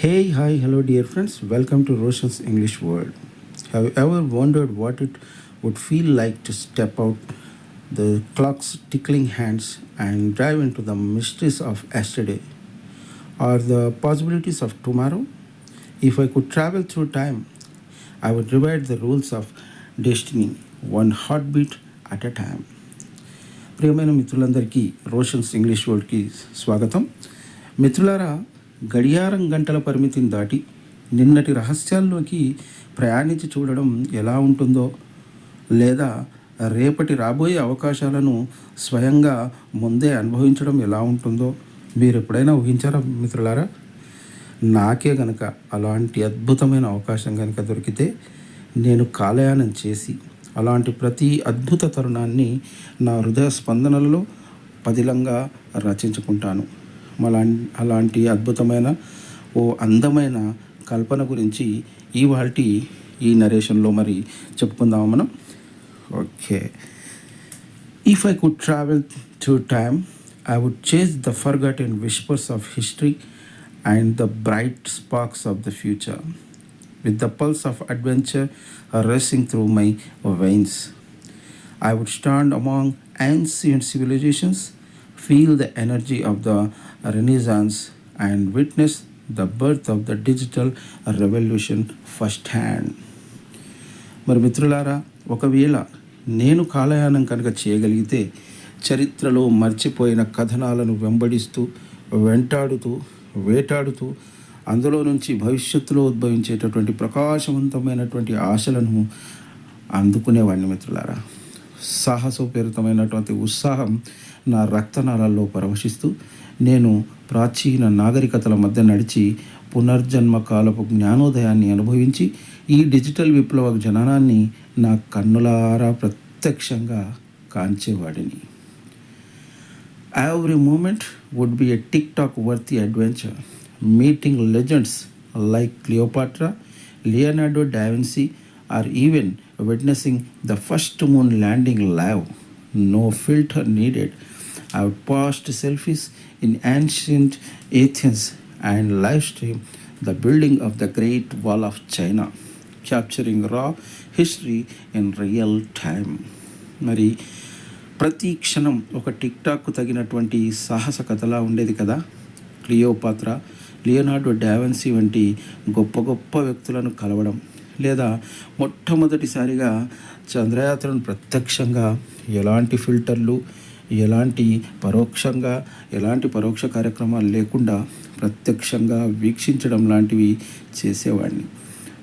Hey, hi, hello, dear friends. Welcome to Roshan's English World. Have you ever wondered what it would feel like to step out the clock's tickling hands and dive into the mysteries of yesterday or the possibilities of tomorrow? If I could travel through time, I would rewrite the rules of destiny, one heartbeat at a time. ప్రియమైన మిత్రులందరికీ Roshan's English వరల్డ్కి స్వాగతం. మిత్రులారా, గడియారం గంటల పరిమితిని దాటి నిన్నటి రహస్యాల్లోకి ప్రయాణించి చూడడం ఎలా ఉంటుందో, లేదా రేపటి రాబోయే అవకాశాలను స్వయంగా ముందే అనుభవించడం ఎలా ఉంటుందో మీరు ఎప్పుడైనా ఊహించారా మిత్రులారా? నాకే గనక అలాంటి అద్భుతమైన అవకాశం కనుక దొరికితే నేను కాలయానం చేసి అలాంటి ప్రతి అద్భుత తరుణాన్ని నా హృదయ స్పందనలలో పదిలంగా రచించుకుంటాను. అలాంటి అద్భుతమైన అందమైన కల్పన గురించి ఇవాల్టి ఈ నరేషన్లో మరి చెప్పుకుందాం మనం. Okay. If I could travel through time, I would chase the forgotten whispers of history and the bright sparks of the future. With the pulse of adventure racing through my veins, I would stand among ancient civilizations, feel the energy of the Renaissance, and witness the birth of the digital revolution firsthand. మరి మిత్రులారా, ఒకవేళ నేను కాలయానం కనుక చేయగలిగితే చరిత్రలో మర్చిపోయిన కథనాలను వెంటాడుతూ వేటాడుతూ అందులో నుంచి భవిష్యత్తులో ఉద్భవించేటటువంటి ప్రకాశవంతమైనటువంటి ఆశలను అందుకునేవాడిని మిత్రులారా. సాహసోపేరితమైనటువంటి ఉత్సాహం నా రక్తనాళాల్లో పరవశిస్తూ నేను ప్రాచీన నాగరికతల మధ్య నడిచి పునర్జన్మ కాలపు జ్ఞానోదయాన్ని అనుభవించి ఈ డిజిటల్ విప్లవ జననాన్ని నా కన్నులారా ప్రత్యక్షంగా కాంచేవాడిని. Every moment would be a TikTok-worthy adventure, meeting legends like Cleopatra, Leonardo da Vinci, or even witnessing the first moon landing live. No filter needed. I would post selfies in ancient Athens and live stream the building of the Great Wall of China, capturing raw history in real time. మరి ప్రతి క్షణం ఒక టిక్టాక్కు తగినటువంటి సాహస కథలా ఉండేది కదా. Cleopatra, Leonardo DaVinci వంటి గొప్ప గొప్ప వ్యక్తులను కలవడం, లేదా మొట్టమొదటిసారిగా చంద్రయాత్రను ప్రత్యక్షంగా ఎలాంటి ఫిల్టర్లు, ఎలాంటి పరోక్ష కార్యక్రమాలు లేకుండా ప్రత్యక్షంగా వీక్షించడం లాంటివి చేసేవాడిని.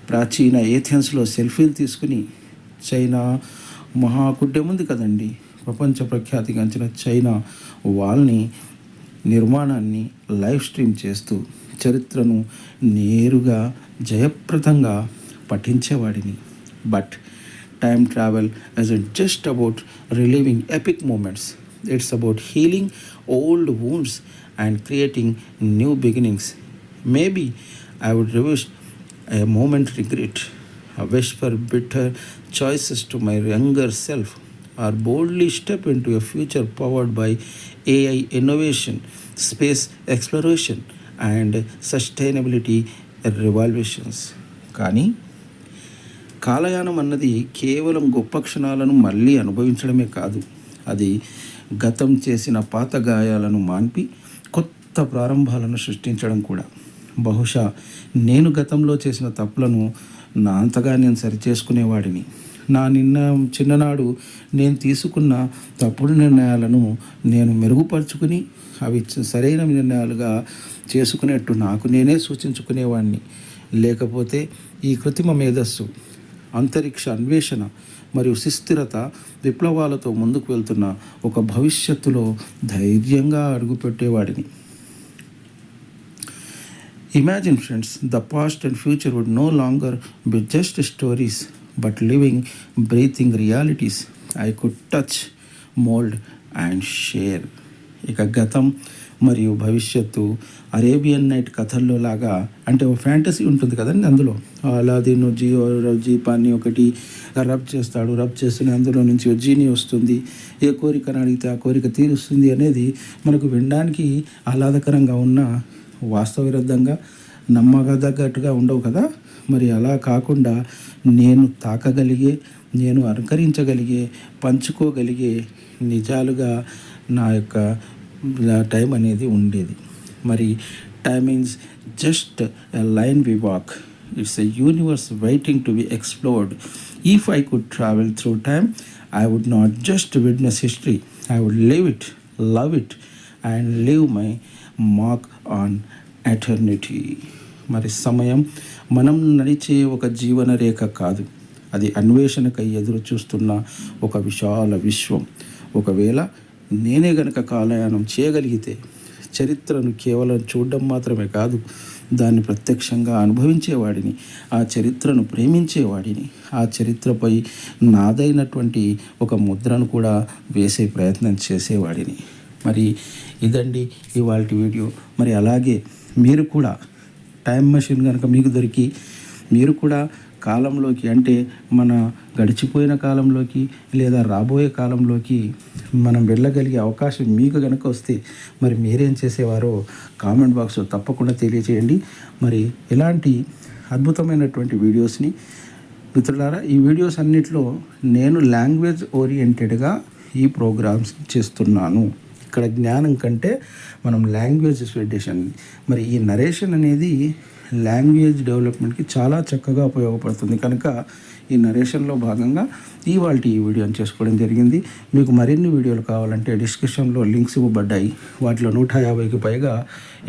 ప్రాచీన ఏథెన్స్లో సెల్ఫీలు తీసుకుని చైనా మహాకుడ్యం ఉంది కదండి, ప్రపంచ ప్రఖ్యాతిగాంచిన చైనా వాల్ని నిర్మాణాన్ని లైవ్ స్ట్రీమ్ చేస్తూ చరిత్రను నేరుగా జయప్రదంగా పఠించేవాడిని. But time travel isn't just about reliving epic moments. It's about healing old wounds and creating new beginnings. Maybe I would rewish a moment regret, a wish for better choices to my younger self, or boldly step into a future powered by AI innovation, space exploration, and sustainability revolutions. కానీ కాలయానం అన్నది కేవలం గొప్ప క్షణాలను మళ్ళీ అనుభవించడమే కాదు, అది గతం చేసిన పాత గాయాలను మాన్పి కొత్త ప్రారంభాలను సృష్టించడం కూడా. బహుశా నేను గతంలో చేసిన తప్పులను నా అంతగా నేను సరిచేసుకునేవాడిని. నా చిన్ననాడు నేను తీసుకున్న తప్పుడు నిర్ణయాలను నేను మెరుగుపరుచుకుని అవి సరైన నిర్ణయాలుగా చేసుకునేట్టు నాకు నేనే సూచించుకునేవాడిని. లేకపోతే ఈ కృత్రిమ మేధస్సు, అంతరిక్ష అన్వేషణ మరియు సుస్థిరత విప్లవాలతో ముందుకు వెళ్తున్న ఒక భవిష్యత్తులో ధైర్యంగా అడుగుపెట్టేవాడిని. Imagine friends, the past and future would no longer be just stories, but living, breathing realities I could touch, mold and share. ఇక గతం మరియు భవిష్యత్తు అరేబియన్ నైట్ కథల్లో లాగా, అంటే ఒక ఫ్యాంటసీ ఉంటుంది కదండి. అందులో అలాదీన్ జీపాన్ని ఒకటి రబ్ చేస్తూనే అందులో నుంచి ఒక జీని వస్తుంది, ఏ కోరికను అడిగితే ఆ కోరిక తీరుస్తుంది అనేది మనకు వినడానికి ఆహ్లాదకరంగా ఉన్న వాస్తవ విరుద్ధంగా నమ్మదగ్గట్టుగా ఉండవు కదా. మరి అలా కాకుండా నేను తాకగలిగే, నేను అనుకరించగలిగే, పంచుకోగలిగే నిజాలుగా నా యొక్క టైం అనేది ఉండేది. మరి time means just a line we walk. It's a universe waiting to be explored. If I could travel through time, I would not just witness history, I would live it, love it, and leave my mark on eternity. మరి సమయం మనం నడిచే ఒక జీవన రేఖ కాదు, అది అన్వేషణకై ఎదురు చూస్తున్న ఒక విశాల విశ్వం. ఒకవేళ నేనే గనక కాలయానం చేయగలిగితే చరిత్రను కేవలం చూడడం మాత్రమే కాదు, దాన్ని ప్రత్యక్షంగా అనుభవించేవాడిని, ఆ చరిత్రను ప్రేమించేవాడిని, ఆ చరిత్రపై నాదైనటువంటి ఒక ముద్రను కూడా వేసే ప్రయత్నం చేసేవాడిని. మరి ఇదండి ఇవాల్టి వీడియో. మరి అలాగే మీరు కూడా టైం మెషిన్ కనుక మీకు దొరికి మీరు కూడా కాలంలోకి, అంటే మన గడిచిపోయిన కాలంలోకి లేదా రాబోయే కాలంలోకి మనం వెళ్ళగలిగే అవకాశం మీకు కనుక వస్తే మరి మీరేం చేసేవారో కామెంట్ బాక్స్లో తప్పకుండా తెలియచేయండి. మరి ఇలాంటి అద్భుతమైనటువంటి వీడియోస్ని మిత్రులారా, ఈ వీడియోస్ అన్నిటిలో నేను లాంగ్వేజ్ ఓరియంటెడ్గా ఈ ప్రోగ్రామ్స్ చేస్తున్నాను. ఇక్కడ జ్ఞానం కంటే మనం లాంగ్వేజ్ ఎడ్యుకేషన్, మరి ఈ నరేషన్ అనేది లాంగ్వేజ్ డెవలప్మెంట్కి చాలా చక్కగా ఉపయోగపడుతుంది కనుక ఈ నరేషన్లో భాగంగా ఈ వీడియోని చేసుకోవడం జరిగింది. మీకు మరిన్ని వీడియోలు కావాలంటే డిస్క్రిప్షన్లో లింక్స్ ఇవ్వబడ్డాయి. వాటిలో 150కి పైగా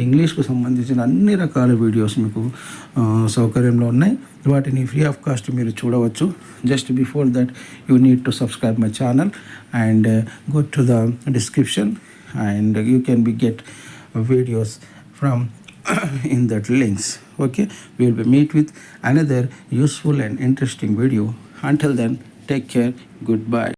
ఇంగ్లీష్కు సంబంధించిన అన్ని రకాల వీడియోస్ మీకు సౌకర్యంలో ఉన్నాయి. వాటిని ఫ్రీ ఆఫ్ కాస్ట్ మీరు చూడవచ్చు. Just before that you need to subscribe my channel and go to the description and you can get videos from in that links. Okay, we will meet with another useful and interesting video. Until then, take care. Goodbye.